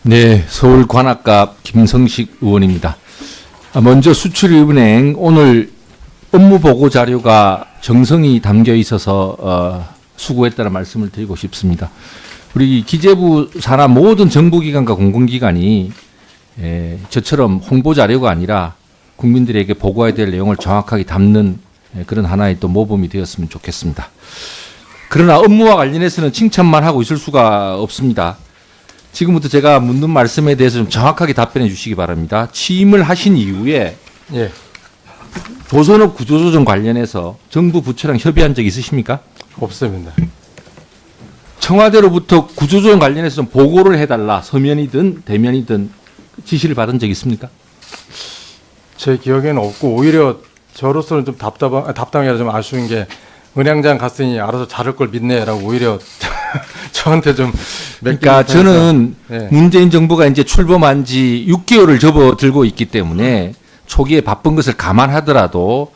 네, 서울 관악갑 김성식 의원입니다. 먼저 수출입은행 오늘 업무 보고 자료가 정성이 담겨 있어서 수고했다는 말씀을 드리고 싶습니다. 우리 기재부 산하 모든 정부기관과 공공기관이 저처럼 홍보 자료가 아니라 국민들에게 보고해야 될 내용을 정확하게 담는 그런 하나의 또 모범이 되었으면 좋겠습니다. 그러나 업무와 관련해서는 칭찬만 하고 있을 수가 없습니다. 지금부터 제가 묻는 말씀에 대해서 좀 정확하게 답변해 주시기 바랍니다. 취임을 하신 이후에 예. 조선업 구조조정 관련해서 정부 부처랑 협의한 적 있으십니까? 없습니다. 청와대로부터 구조조정 관련해서 좀 보고를 해달라, 서면이든 대면이든 지시를 받은 적 있습니까? 제 기억에는 없고 오히려 저로서는 좀 답답하게 좀 아쉬운 게 은행장 갔으니 알아서 자를 걸 믿네라고 오히려 저한테 좀 그러니까 저는 네. 문재인 정부가 이제 출범한 지 6개월을 접어들고 있기 때문에 초기에 바쁜 것을 감안하더라도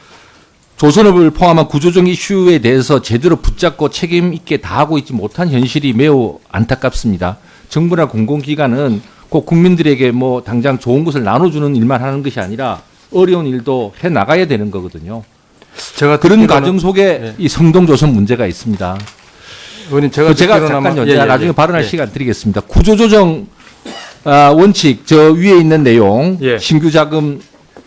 조선업을 포함한 구조조정 이슈에 대해서 제대로 붙잡고 책임 있게 다하고 있지 못한 현실이 매우 안타깝습니다. 정부나 공공기관은 꼭 국민들에게 뭐 당장 좋은 것을 나눠주는 일만 하는 것이 아니라 어려운 일도 해 나가야 되는 거거든요. 제가 그런 듣기로는- 과정 속에 예. 이 성동조선 문제가 있습니다. 의원님 제가 듣기로는 잠깐요. 아마- 제가 예, 나중에 예, 발언할 예. 시간 드리겠습니다. 구조조정 원칙 저 위에 있는 내용 예. 신규 자금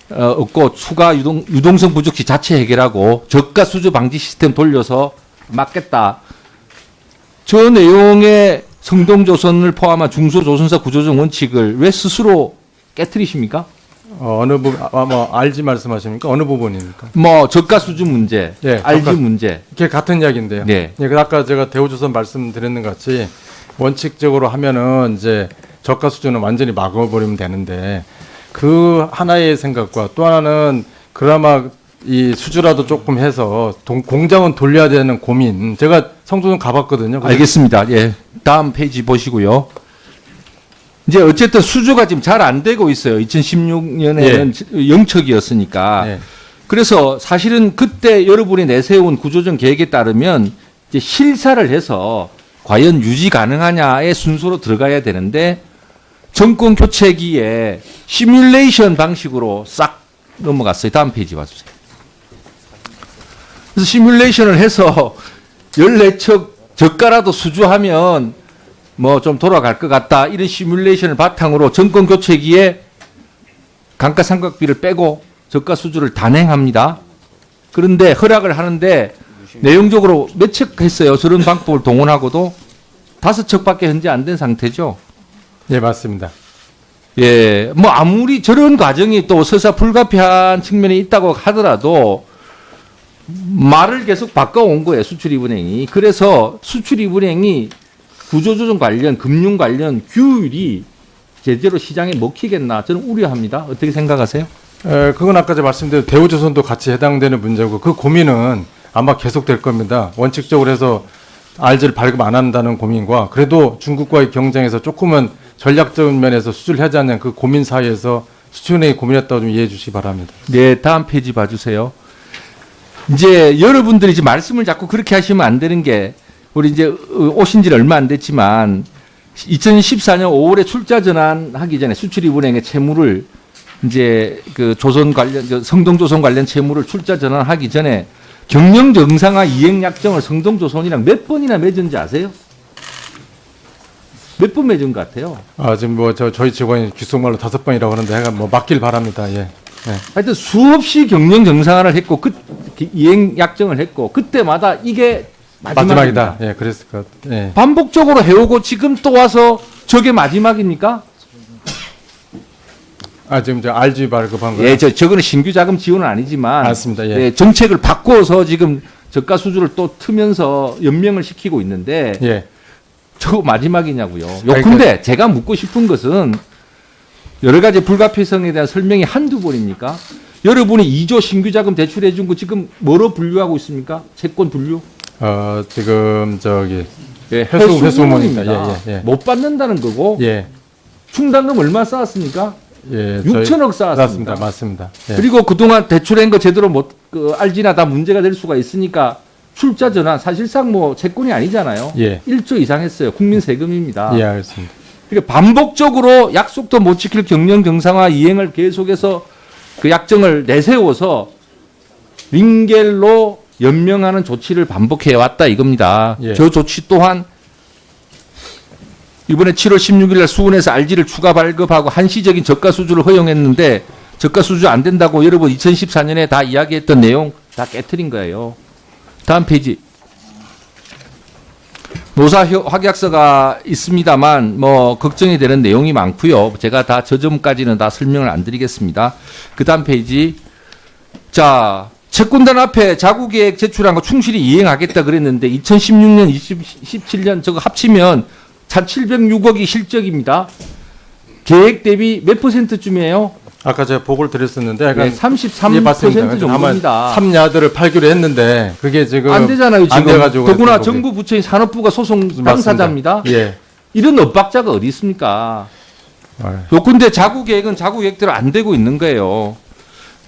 없고 추가 유동성 부족 시 자체 해결하고 저가 수주 방지 시스템 돌려서 막겠다. 저 내용의 성동조선을 포함한 중소조선사 구조조정 원칙을 왜 스스로 깨트리십니까? 어느 부분 아마 알지 말씀하십니까? 어느 부분입니까? 뭐 저가 수주 문제, 예, 알지 저가- 문제. 이게 같은 이야기인데요. 네. 예, 그 아까 제가 대우조선 말씀드렸는 것 같이 원칙적으로 하면은 이제 저가 수준은 완전히 막아버리면 되는데 그 하나의 생각과 또 하나는 그나마 이 수주라도 조금 해서 공장은 돌려야 되는 고민. 제가 성조선 가봤거든요. 알겠습니다. 예. 다음 페이지 보시고요. 이제 어쨌든 수주가 지금 잘 안 되고 있어요. 2016년에는 영척이었으니까. 예. 그래서 사실은 그때 여러분이 내세운 구조조정 계획에 따르면 이제 실사를 해서 과연 유지 가능하냐의 순서로 들어가야 되는데 정권 교체기에 시뮬레이션 방식으로 싹 넘어갔어요. 다음 페이지 봐주세요. 그래서 시뮬레이션을 해서 14척 저가라도 수주하면 뭐 좀 돌아갈 것 같다. 이런 시뮬레이션을 바탕으로 정권 교체기에 감가상각비를 빼고 저가 수주를 단행합니다. 그런데 허락을 하는데 내용적으로 몇 척 했어요. 저런 방법을 동원하고도 5척밖에 현재 안 된 상태죠. 예, 맞습니다. 예, 뭐 아무리 저런 과정이 또 설사 불가피한 측면이 있다고 하더라도 말을 계속 바꿔온 거예요. 수출입은행이. 그래서 수출입은행이 구조조정 관련, 금융 관련 규율이 제대로 시장에 먹히겠나 저는 우려합니다. 어떻게 생각하세요? 그건 아까 제가 말씀드린 대우조선도 같이 해당되는 문제고 그 고민은 아마 계속될 겁니다. 원칙적으로 해서 알지를 발급 안 한다는 고민과 그래도 중국과의 경쟁에서 조금은 전략적인 면에서 수주를 하지 않는 그 고민 사이에서 수출은행이 고민했다고 좀 이해해 주시기 바랍니다. 네, 다음 페이지 봐주세요. 이제 여러분들이 이제 말씀을 자꾸 그렇게 하시면 안 되는 게 우리 이제 오신 지 얼마 안 됐지만 2014년 5월에 출자 전환하기 전에 수출입은행의 채무를 이제 그 조선 관련 성동조선 관련 채무를 출자 전환하기 전에 경영 정상화 이행 약정을 성동조선이랑 몇 번이나 맺은지 아세요? 몇 번 맺은 것 같아요? 지금 뭐 저희 직원이 귓속말로 5번이라고 하는데 해가 뭐 맞길 바랍니다. 예. 예. 하여튼 수없이 경영 정상화를 했고 이행 약정을 했고 그때마다 이게 마지막이다. 예, 그랬을 것 같아요. 예. 반복적으로 해오고 지금 또 와서 저게 마지막입니까? 지금 저 RG 발급한 거예요? 예, 저거는 신규 자금 지원은 아니지만 맞습니다. 예. 정책을 바꿔서 지금 저가 수주를 또 트면서 연명을 시키고 있는데 예. 저거 마지막이냐고요. 아니, 근데 제가 묻고 싶은 것은 여러 가지 불가피성에 대한 설명이 한두 번입니까? 여러분이 2조 신규 자금 대출해 준 거 지금 뭐로 분류하고 있습니까? 채권 분류? 지금 저기 예, 회수문입니다. 예. 못 받는다는 거고 예. 충당금 얼마 쌓았습니까? 예. 6천억 쌓았습니다. 맞습니다. 예. 그리고 그동안 대출한 거 제대로 못 알지나 다 문제가 될 수가 있으니까 출자 전환 사실상 뭐 채권이 아니잖아요. 예. 1조 이상 했어요. 국민 세금입니다. 예, 알겠습니다. 그러니까 반복적으로 약속도 못 지킬 경영 정상화 이행을 계속해서 그 약정을 내세워서 링겔로 연명하는 조치를 반복해 왔다 이겁니다. 예. 저 조치 또한 이번에 7월 16일 날 수원에서 RG를 추가 발급하고 한시적인 저가 수주를 허용했는데 저가 수주 안 된다고 여러분 2014년에 다 이야기했던 내용 다 깨트린 거예요. 다음 페이지. 노사 확약서가 있습니다만 뭐 걱정이 되는 내용이 많고요. 제가 다 저 점까지는 다 설명을 안 드리겠습니다. 그 다음 페이지. 자, 채권단 앞에 자구계획 제출한 거 충실히 이행하겠다 그랬는데 2016년, 2017년 저거 합치면 1,706억이 실적입니다. 계획 대비 몇 %쯤이에요? 아까 제가 보고를 드렸었는데 네, 약간 33% 예, 맞습니다. 정도입니다. 3야드를 팔기로 했는데 그게 지금 안 되잖아요, 지금. 안 돼가지고 더구나 그랬던 정부 부처인 산업부가 소송 맞습니다. 당사자입니다. 예. 이런 엇박자가 어디 있습니까? 아, 요건데 자구 계획은 자구 계획대로 안 되고 있는 거예요.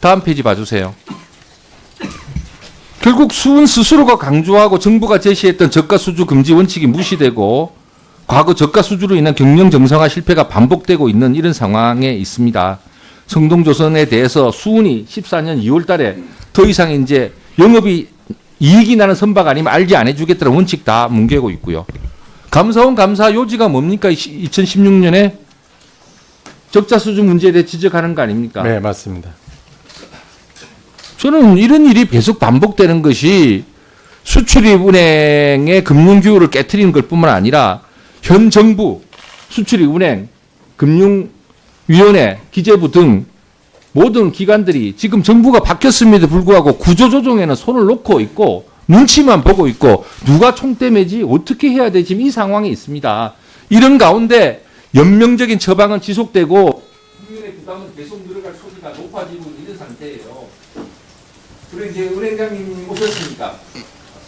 다음 페이지 봐주세요. 결국 수은 스스로가 강조하고 정부가 제시했던 저가 수주 금지 원칙이 무시되고 과거 저가 수주로 인한 경영 정상화 실패가 반복되고 있는 이런 상황에 있습니다. 성동조선에 대해서 수은이 14년 2월 달에 더 이상 이제 영업이 이익이 나는 선박 아니면 알지 안 해주겠다는 원칙 다 뭉개고 있고요. 감사원 감사 요지가 뭡니까? 2016년에 적자 수주 문제에 대해 지적하는 거 아닙니까? 네, 맞습니다. 저는 이런 일이 계속 반복되는 것이 수출입은행의 금융기후를 깨트리는 것 뿐만 아니라 현 정부, 수출입은행, 금융위원회, 기재부 등 모든 기관들이 지금 정부가 바뀌었음에도 불구하고 구조조정에는 손을 놓고 있고 눈치만 보고 있고 누가 총대 매지 어떻게 해야 되지 지금 이 상황이 있습니다. 이런 가운데 연명적인 처방은 지속되고 국민의 부담은 계속 늘어갈 소리가 높아지고 있는 상태예요. 그리고 이제 은행장님 오셨으니까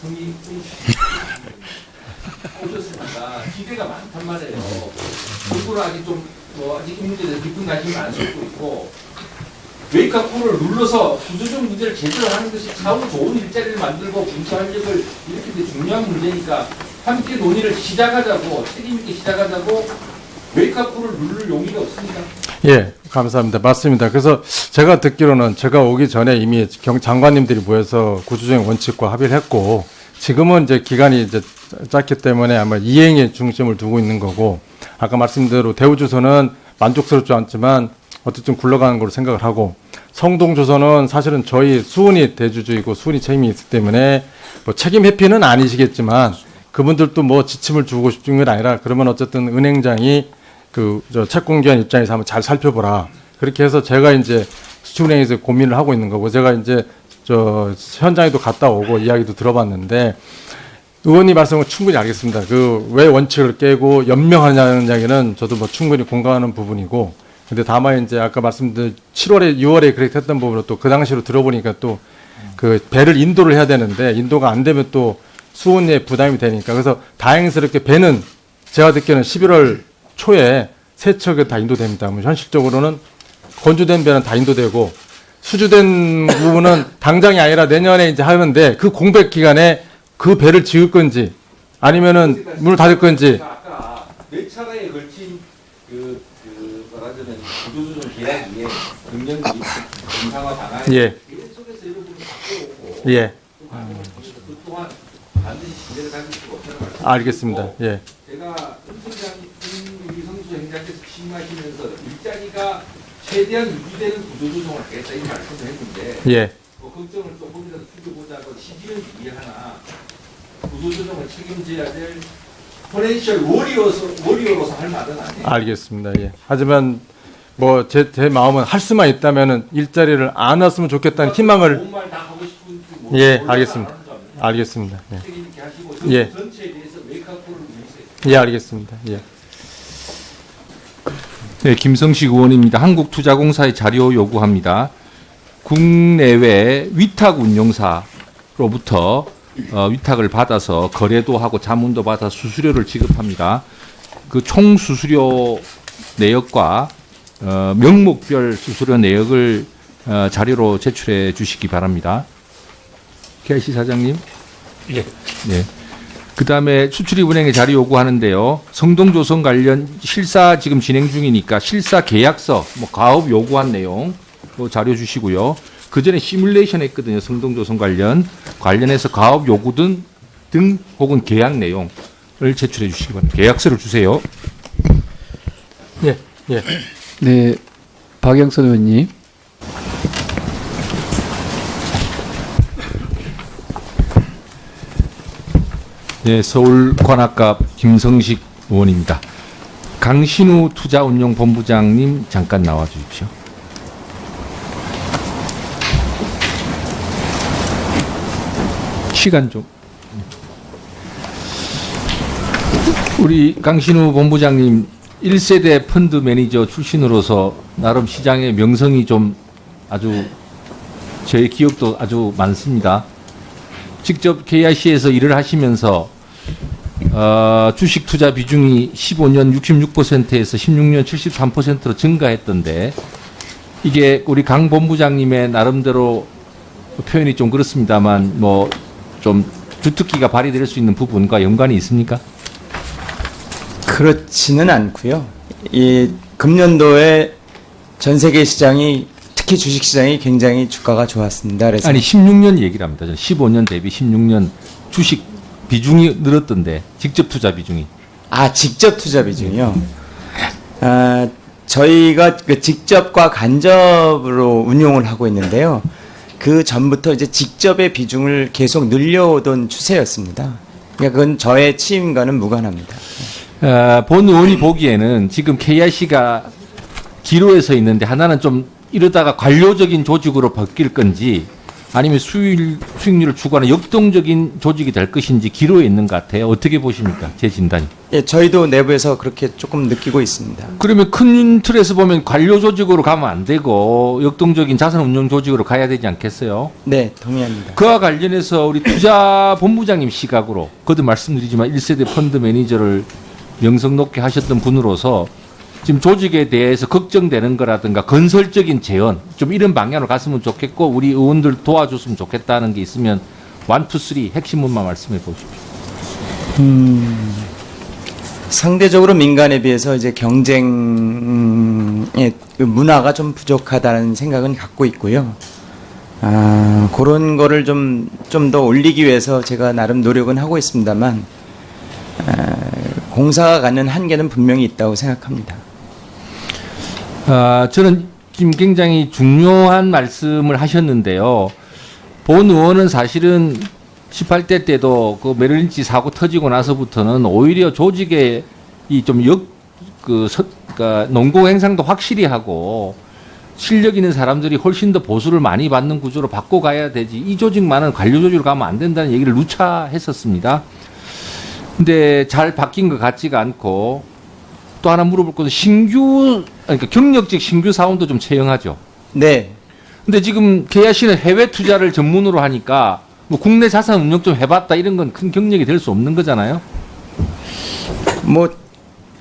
성의 오셨으니까 기대가 많단 말이에요. 정부는 아직 좀뭐 아직 이 문제에 대해서 깊은 관심을 안 쏟고 있고 웨이크업 콜을 눌러서 구조적 문제를 제대로 하는 것이 차후 좋은 일자리를 만들고 군사 활력을 일으키는 데 중요한 문제니까 함께 논의를 시작하자고 책임 있게 시작하자고 웨이크업 콜을 누를 용의가 없습니다. 예, 감사합니다. 맞습니다. 그래서 제가 듣기로는 제가 오기 전에 이미 장관님들이 모여서 구조조정 원칙과 합의를 했고 지금은 이제 기간이 이제 짧기 때문에 아마 이행에 중심을 두고 있는 거고 아까 말씀대로 대우조선은 만족스럽지 않지만 어쨌든 굴러가는 걸로 생각을 하고 성동조선은 사실은 저희 수은이 대주주이고 수은이 책임이 있기 때문에 뭐 책임 회피는 아니시겠지만 그분들도 뭐 지침을 주고 싶은 건 아니라 그러면 어쨌든 은행장이 저 채권기관 입장에서 한번 잘 살펴보라. 그렇게 해서 제가 이제 수출은행에서 고민을 하고 있는 거고 제가 이제 저 현장에도 갔다 오고 이야기도 들어봤는데 의원님 말씀은 충분히 알겠습니다. 그 왜 원칙을 깨고 연명하냐는 이야기는 저도 뭐 충분히 공감하는 부분이고 근데 다만 이제 아까 말씀드린 7월에 6월에 그렇게 했던 부분으로 또 그 당시로 들어보니까 또 그 배를 인도를 해야 되는데 인도가 안 되면 또 수온에 부담이 되니까 그래서 다행스럽게 배는 제가 듣기에는 11월 초에 세 척이 다 인도됩니다. 현실적으로는 건조된 배는 다 인도되고 수주된 부분은 당장이 아니라 내년에 이제 하는데 그 공백 기간에 그 배를 지을 건지 아니면은 문을 닫을 건지 아까 몇 차례에 걸친 말하자면 구조조정 계약이 금년 정상화 방안 예. 속에서 여러분이 바꿔오고 예. 그 또한 반드시 기대를 가질 수가 없다는 말씀. 알겠습니다. 예. 제가 우리 성수 행장께서 취임하시면서 일자리가 최대한 유지되는 구조조정을 하겠다 이 말씀을 했는데 예. 뭐 걱정을 조금이라도 줄여보자고 시기는 유의하나 구조조정을 책임져야 될 포텐셜 워리어로서 할 말은 아니에요. 알겠습니다. 예. 하지만 뭐 제 마음은 할 수만 있다면은 일자리를 안 왔으면 좋겠다는 희망을 좋은 말 다 하고 싶은 예, 알겠습니다. 알겠습니다. 예. 책임 있게 하시고 예. 전체에 대해서 웨이크업을 위해서 예, 알겠습니다. 예. 네, 김성식 의원입니다. 한국투자공사의 자료 요구합니다. 국내외 위탁 운용사로부터 위탁을 받아서 거래도 하고 자문도 받아 수수료를 지급합니다. 그 총 수수료 내역과 명목별 수수료 내역을 자료로 제출해 주시기 바랍니다. KIC 사장님. 예. 네. 그다음에 수출입은행에 자료 요구하는데요. 성동조선 관련 실사 지금 진행 중이니까 실사 계약서, 뭐 가업 요구한 내용 자료 주시고요. 그 전에 시뮬레이션 했거든요. 성동조선 관련해서 가업 요구 등 혹은 계약 내용을 제출해 주시기 바랍니다. 계약서를 주세요. 예. 예. 네, 박영선 의원님. 네, 서울관악갑 김성식 의원입니다. 강신우 투자운용본부장님 잠깐 나와 주십시오. 시간 좀. 우리 강신우 본부장님 1세대 펀드 매니저 출신으로서 나름 시장의 명성이 좀 아주 제 기억도 아주 많습니다. 직접 KIC에서 일을 하시면서 주식 투자 비중이 15년 66%에서 16년 73%로 증가했던데 이게 우리 강 본부장님의 나름대로 표현이 좀 그렇습니다만 뭐 좀 주특기가 발휘될 수 있는 부분과 연관이 있습니까? 그렇지는 않고요. 이 금년도에 전 세계 시장이 특히 주식 시장이 굉장히 주가가 좋았습니다. 그래서 아니 16년 얘기를 합니다. 15년 대비 16년 주식 비중이 늘었던데 직접 투자 비중이. 직접 투자 비중이요. 저희가 그 직접과 간접으로 운용을 하고 있는데요. 그 전부터 이제 직접의 비중을 계속 늘려오던 추세였습니다. 그러니까 그건 저의 취임과는 무관합니다. 본 의원이 보기에는 지금 KIC가 기로에 서 있는데 하나는 좀 이러다가 관료적인 조직으로 바뀔 건지 아니면 수익률을 추구하는 역동적인 조직이 될 것인지 기로에 있는 것 같아요. 어떻게 보십니까? 제 진단이. 예, 저희도 내부에서 그렇게 조금 느끼고 있습니다. 그러면 큰 틀에서 보면 관료 조직으로 가면 안 되고 역동적인 자산 운용 조직으로 가야 되지 않겠어요? 네, 동의합니다. 그와 관련해서 우리 투자본부장님 시각으로 거듭 말씀드리지만 1세대 펀드 매니저를 명성 높게 하셨던 분으로서 지금 조직에 대해서 걱정되는 거라든가 건설적인 제언 좀 이런 방향으로 갔으면 좋겠고 우리 의원들 도와줬으면 좋겠다는 게 있으면 1, 2, 3 핵심문만 말씀해 보십시오. 상대적으로 민간에 비해서 이제 경쟁의 문화가 좀 부족하다는 생각은 갖고 있고요. 그런 거를 좀 더 올리기 위해서 제가 나름 노력은 하고 있습니다만 공사가 갖는 한계는 분명히 있다고 생각합니다. 저는 지금 굉장히 중요한 말씀을 하셨는데요. 본 의원은 사실은 18대 때도 그 메릴린치 사고 터지고 나서부터는 오히려 조직에 이좀 그러니까 농공 행상도 확실히 하고 실력 있는 사람들이 훨씬 더 보수를 많이 받는 구조로 바꿔가야 되지 이 조직만은 관료 조직으로 가면 안 된다는 얘기를 누차 했었습니다. 근데 잘 바뀐 것 같지가 않고 또 하나 물어볼 것은 그러니까 경력직 신규 사원도 좀 채용하죠. 네. 근데 지금 KIC는 해외 투자를 전문으로 하니까 뭐 국내 자산 운용 좀 해봤다 이런 건 큰 경력이 될 수 없는 거잖아요. 뭐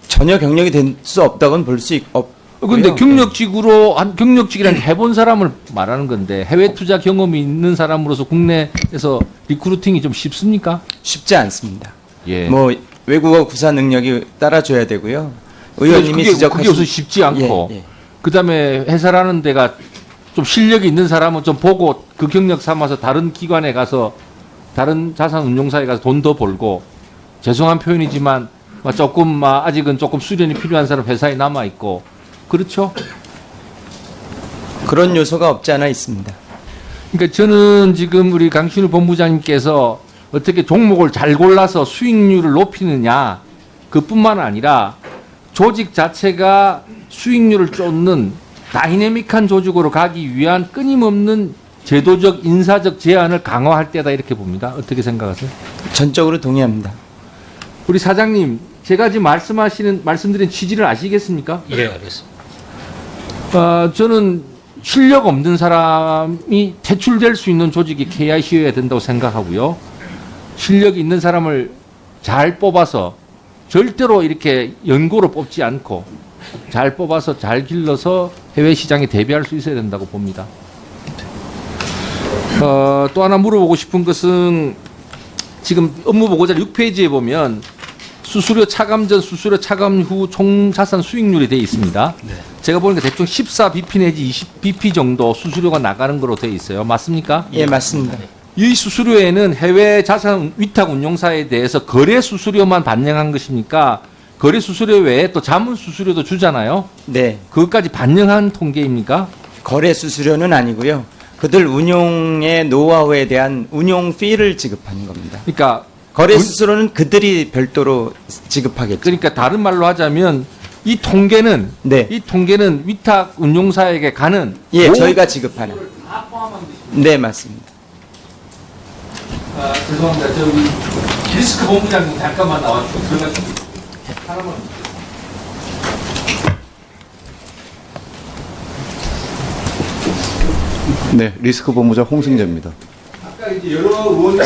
전혀 경력이 될 수 없다고는 볼 수 없고요. 근데 경력직이란 해본 사람을 말하는 건데 해외 투자 경험이 있는 사람으로서 국내에서 리크루팅이 좀 쉽습니까? 쉽지 않습니다. 예. 뭐 외국어 구사 능력이 따라줘야 되고요. 의원님이 그게 지적하신 우선 쉽지 않고 예, 예. 그다음에 회사라는 데가 좀 실력이 있는 사람은 좀 보고 그 경력 삼아서 다른 기관에 가서 다른 자산 운용사에 가서 돈 더 벌고 죄송한 표현이지만 조금 아직은 조금 수련이 필요한 사람 회사에 남아 있고 그렇죠? 그런 요소가 없지 않아 있습니다. 그러니까 저는 지금 우리 강신우 본부장님께서 어떻게 종목을 잘 골라서 수익률을 높이느냐 그뿐만 아니라 조직 자체가 수익률을 쫓는 다이내믹한 조직으로 가기 위한 끊임없는 제도적 인사적 제한을 강화할 때다 이렇게 봅니다. 어떻게 생각하세요? 전적으로 동의합니다. 우리 사장님 제가 지금 말씀드린 취지를 아시겠습니까? 예, 알겠습니다. 저는 실력 없는 사람이 퇴출될 수 있는 조직이 KIC여야 된다고 생각하고요. 실력이 있는 사람을 잘 뽑아서 절대로 이렇게 연고로 뽑지 않고 잘 뽑아서 잘 길러서 해외 시장에 대비할 수 있어야 된다고 봅니다. 또 하나 물어보고 싶은 것은 지금 업무 보고자 6페이지에 보면 수수료 차감 전, 수수료 차감 후 총 자산 수익률이 되어 있습니다. 제가 보니까 대충 14bp 내지 20bp 정도 수수료가 나가는 거로 되어 있어요. 맞습니까? 예, 맞습니다. 이 수수료에는 해외 자산 위탁 운용사에 대해서 거래 수수료만 반영한 것입니까? 거래 수수료 외에 또 자문 수수료도 주잖아요. 네. 그것까지 반영한 통계입니까? 거래 수수료는 아니고요. 그들 운용의 노하우에 대한 운용 피를 지급하는 겁니다. 그러니까 거래 수수료는 그들이 별도로 지급하겠죠. 그러니까 다른 말로 하자면 이 통계는 네. 이 통계는 위탁 운용사에게 가는 예, 모든 저희가 지급하는. 수수료를 다 포함한 것입니다. 네, 맞습니다. 죄송합니다. 저기 리스크 본부장님 잠깐만 나와주시고 들어가시고 하나만. 네, 리스크 본부장 홍승재입니다. 아까 이제 여러 의원들이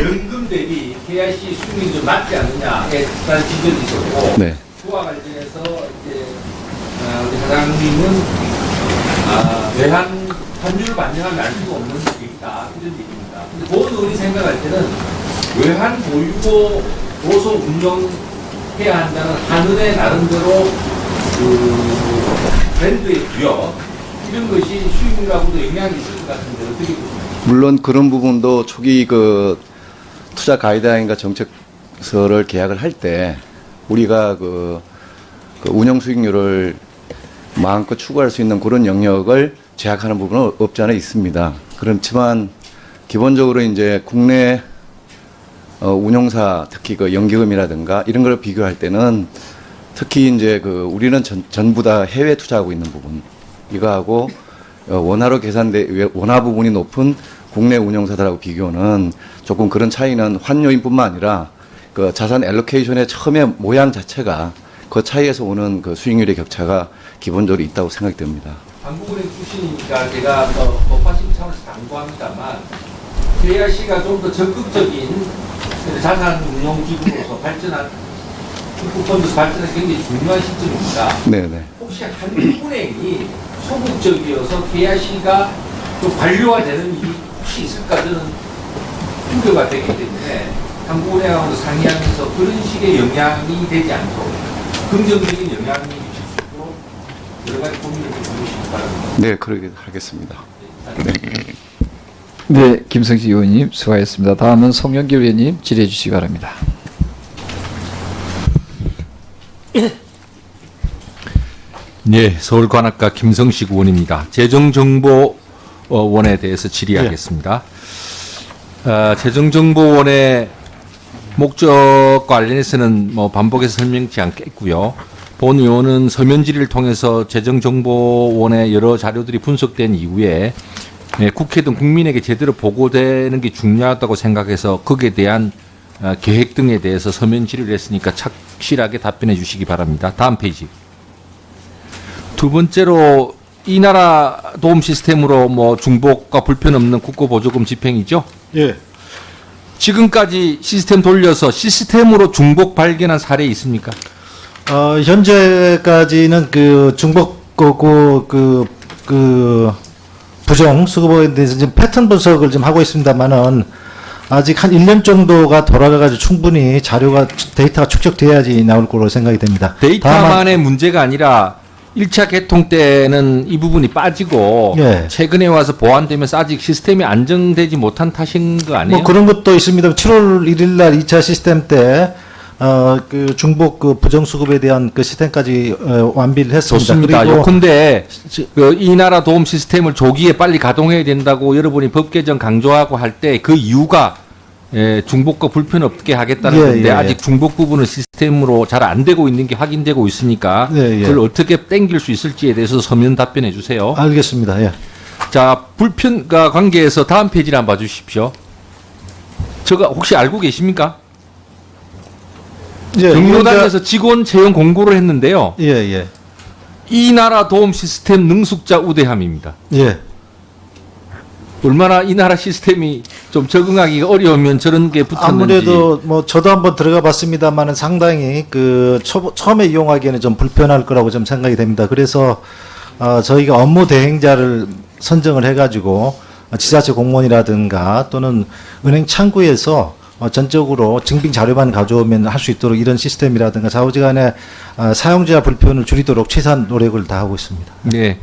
연금 대비 KIC 수익률이 좀 낮지 않느냐에 대한 지적이 있었고 네. 그와 관련해서 이제 우리 사장님은 외환 환율을 반영하면 알 수가 없는 얘기다 이런 얘기입니다. 근데 본 의원이 생각할 때는 외환 보유고 보소 운영해야 한다는 한은의 나름대로 그 브랜드의 부여 이런 것이 수익률하고도 영향이 있을 것 같은데 어떻게 보십니까? 물론 그런 부분도 초기 그 투자 가이드라인과 정책서를 계약을 할 때 우리가 그 운영 수익률을 마음껏 추구할 수 있는 그런 영역을 제약하는 부분은 없지 않아 있습니다. 그렇지만 기본적으로 이제 국내 운용사 특히 그 연기금이라든가 이런 걸 비교할 때는 특히 이제 그 우리는 전부 다 해외 투자하고 있는 부분 이거하고 원화로 계산돼 원화 부분이 높은 국내 운용사들하고 비교는 조금 그런 차이는 환요인뿐만 아니라 그 자산 엘로케이션의 처음에 모양 자체가 그 차이에서 오는 그 수익률의 격차가 기본적으로 있다고 생각됩니다. 한국은행 출신이니까 제가 법화심 차원에서 당부합니다만 KIC가 좀 더 적극적인 자산 운용 기구로서 발전한 국부펀드에서 발전한 굉장히 중요한 시점입니다. 네네. 혹시 한국은행이 소극적이어서 KIC가 좀 관료화되는 일이 혹시 있을까 저는 우려가 되기 때문에 한국은행하고도 상의하면서 그런 식의 영향이 되지 않도록 긍정적인 영향이 미칠 수 있도록 여러 가지 고민을 좀 해주시기 바랍니다. 네, 그러게 하겠습니다. 네, 김성식 의원님 수고하셨습니다. 다음은 송영길 의원님 질의해 주시기 바랍니다. 네, 서울관악가 김성식 의원입니다. 재정정보원에 대해서 질의하겠습니다. 재정정보원의 목적 관련해서는 뭐 반복해서 설명치 않겠고요. 본 의원은 서면 질의를 통해서 재정정보원의 여러 자료들이 분석된 이후에 국회든 국민에게 제대로 보고되는 게 중요하다고 생각해서 거기에 대한 계획 등에 대해서 서면 질의를 했으니까 착실하게 답변해 주시기 바랍니다. 다음 페이지. 두 번째로 이 나라 도움 시스템으로 뭐 중복과 불편 없는 국고보조금 집행이죠. 예. 지금까지 시스템 돌려서 시스템으로 중복 발견한 사례 있습니까? 현재까지는 그 중복 그 부정 수급에 대해서 지금 패턴 분석을 좀 하고 있습니다만은 아직 한 1년 정도가 돌아가가지고 충분히 자료가 데이터가 축적돼야지 나올 거로 생각이 됩니다. 데이터만의 문제가 아니라 1차 개통 때는 이 부분이 빠지고 예. 최근에 와서 보완되면서 아직 시스템이 안정되지 못한 탓인 거 아니에요? 뭐 그런 것도 있습니다. 7월 1일 날 2차 시스템 때 그 중복 그 부정 수급에 대한 그 시스템까지 완비를 했습니다. 좋습니다. 그리고 요컨대 이 나라 도움 시스템을 조기에 빨리 가동해야 된다고 여러분이 법 개정 강조하고 할 때 그 이유가 중복과 불편 없게 하겠다는 건데 아직 중복 부분은 시스템으로 잘 안 되고 있는 게 확인되고 있으니까 그걸 어떻게 땡길 수 있을지에 대해서 서면 답변해 주세요. 알겠습니다. 예. 자, 불편과 관계에서 다음 페이지를 한번 봐주십시오. 저거 혹시 알고 계십니까? 예, 경로당에서 직원 채용 공고를 했는데요. 예, 예. 이 나라 도움 시스템 능숙자 우대함입니다. 예. 얼마나 이 나라 시스템이 좀 적응하기가 어려우면 저런 게 붙었는지. 아무래도 뭐 저도 한번 들어가 봤습니다만은 상당히 그 처음에 이용하기에는 좀 불편할 거라고 좀 생각이 됩니다. 그래서 저희가 업무 대행자를 선정을 해가지고 지자체 공무원이라든가 또는 은행 창구에서 전적으로 증빙 자료만 가져오면 할 수 있도록 이런 시스템이라든가 좌우지간에 사용자 불편을 줄이도록 최소한 노력을 다하고 있습니다. 네.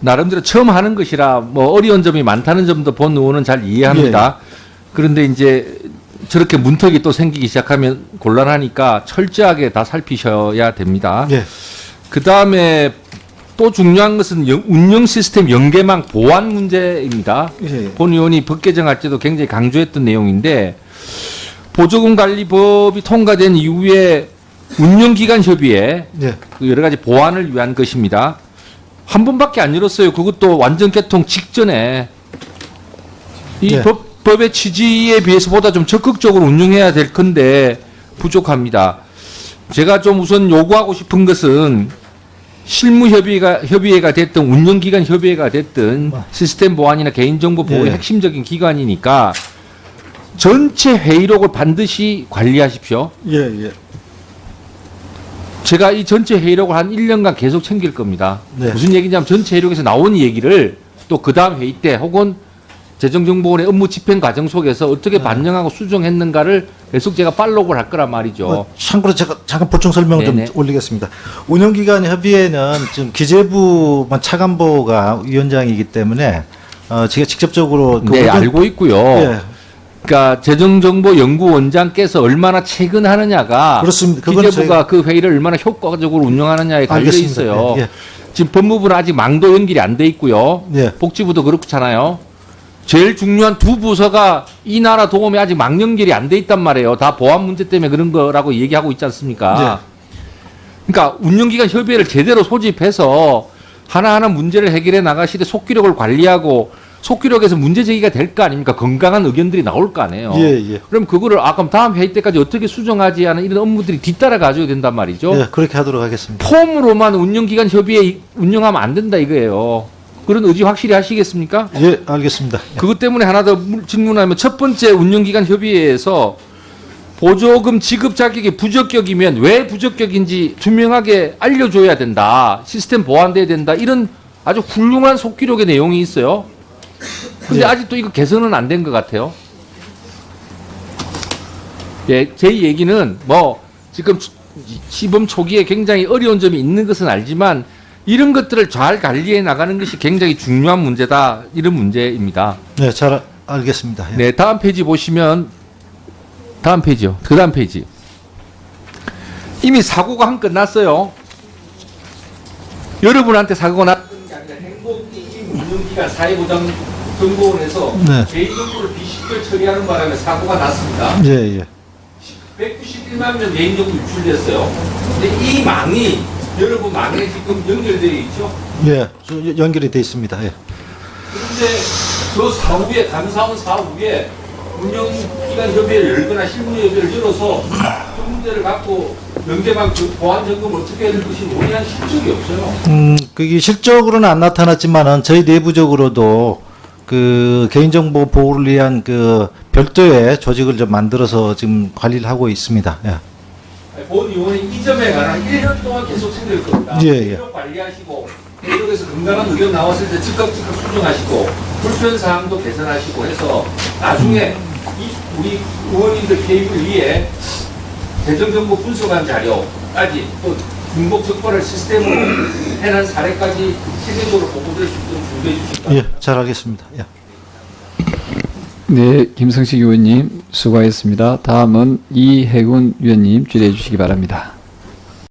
나름대로 처음 하는 것이라 뭐 어려운 점이 많다는 점도 본 의원은 잘 이해합니다. 그런데 이제 저렇게 문턱이 또 생기기 시작하면 곤란하니까 철저하게 다 살피셔야 됩니다. 예. 그 다음에 또 중요한 것은 운영 시스템 연계망 보안 문제입니다. 예. 본 의원이 법 개정할 때도 굉장히 강조했던 내용인데 보조금 관리법이 통과된 이후에 운영기관 협의회 예. 그 여러 가지 보완을 위한 것입니다. 한 번밖에 안 열었어요. 그것도 완전 개통 직전에 이 예. 법의 취지에 비해서보다 좀 적극적으로 운영해야 될 건데 부족합니다. 제가 좀 우선 요구하고 싶은 것은 실무협의회가 됐든 운영기관 협의회가 됐든 시스템 보안이나 개인정보 보호의 예. 핵심적인 기관이니까 전체 회의록을 반드시 관리하십시오. 예, 예. 제가 이 전체 회의록을 한 1년간 계속 챙길 겁니다. 네. 무슨 얘기냐면 전체 회의록에서 나온 얘기를 또 그 다음 회의 때 혹은 재정정보원의 업무 집행 과정 속에서 어떻게 반영하고 수정했는가를 계속 제가 팔로우를 할 거란 말이죠. 참고로 제가 잠깐 보충 설명을 네네. 좀 올리겠습니다. 운영기관 협의회는 지금 기재부 차관보가 위원장이기 때문에 제가 직접적으로 그 네, 의견- 알고 있고요. 예, 그러니까 재정정보연구원장께서 얼마나 체근하느냐가 그렇습니다. 그건 기재부가 그 회의를 얼마나 효과적으로 운영하느냐에 달려 알겠습니다. 있어요. 예, 예. 지금 법무부는 아직 망도 연결이 안 돼 있고요. 예. 복지부도 그렇잖아요. 제일 중요한 두 부서가 이 나라 도움이 아직 망 연결이 안 돼 있단 말이에요. 다 보안 문제 때문에 그런 거라고 얘기하고 있지 않습니까? 그러니까 운영기관 협의회를 제대로 소집해서 하나하나 문제를 해결해 나가시되 속기록을 관리하고 속기록에서 문제 제기가 될 거 아닙니까? 건강한 의견들이 나올 거 아니에요. 예, 예. 그럼 그거를 그럼 다음 회의 때까지 어떻게 수정하지 하는 이런 업무들이 뒤따라 가져야 된단 말이죠. 예, 그렇게 하도록 하겠습니다. 폼으로만 운영기관 협의회 운영하면 안 된다 이거예요. 그런 의지 확실히 하시겠습니까? 예, 알겠습니다. 그것 때문에 하나 더 질문하면 첫 번째 운영기관 협의회에서 보조금 지급 자격이 부적격이면 왜 부적격인지 투명하게 알려줘야 된다. 시스템 보완돼야 된다. 이런 아주 훌륭한 속기록의 내용이 있어요. 근데 예. 아직도 이거 개선은 안 된 것 같아요. 예, 제 얘기는 뭐 지금 시범 초기에 굉장히 어려운 점이 있는 것은 알지만 이런 것들을 잘 관리해 나가는 것이 굉장히 중요한 문제다. 이런 문제입니다. 네, 잘 알겠습니다. 예. 네, 다음 페이지 보시면 다음 페이지요. 그 다음 페이지. 이미 사고가 한 끝났어요. 여러분한테 사고가 났던 게 아니라 행복운영기관 사회보장정보원에서 네. 개인정보를 비식별 처리하는 바람에 사고가 났습니다. 예, 예. 191만 명 개인정보 유출됐어요. 근데 이 망이 여러분 망에 지금 연결되어 있죠. 예, 연결이 돼 있습니다. 예. 그런데 그 사후에 감사원 사후에 운영기관 협의회를 열거나 실무협의회를 열어서 그 문제를 갖고 연계방 보안 점검을 어떻게 해야 될 것이 논의한 실적이 없어요. 그게 실적으로는 안 나타났지만은 저희 내부적으로도 그 개인정보 보호를 위한 그 별도의 조직을 좀 만들어서 지금 관리를 하고 있습니다. 예. 본 의원이 이 점에 관한 1년 동안 계속 챙길 겁니다. 예, 예. 의견 관리하시고 계속해서 건강한 의견 나왔을 때 즉각 수정하시고 불편 사항도 개선하시고 해서 나중에 우리 의원님들 개입을 위해 재정정보 분석한 자료까지 또 중복 적발을 시스템으로 해난 사례까지 세계적으로 보고될 수 있도록 준비해 주시기 예, 잘 알겠습니다. 예. 네, 김성식 의원님 수고하셨습니다. 다음은 이혜군 위원님 질의해 주시기 바랍니다.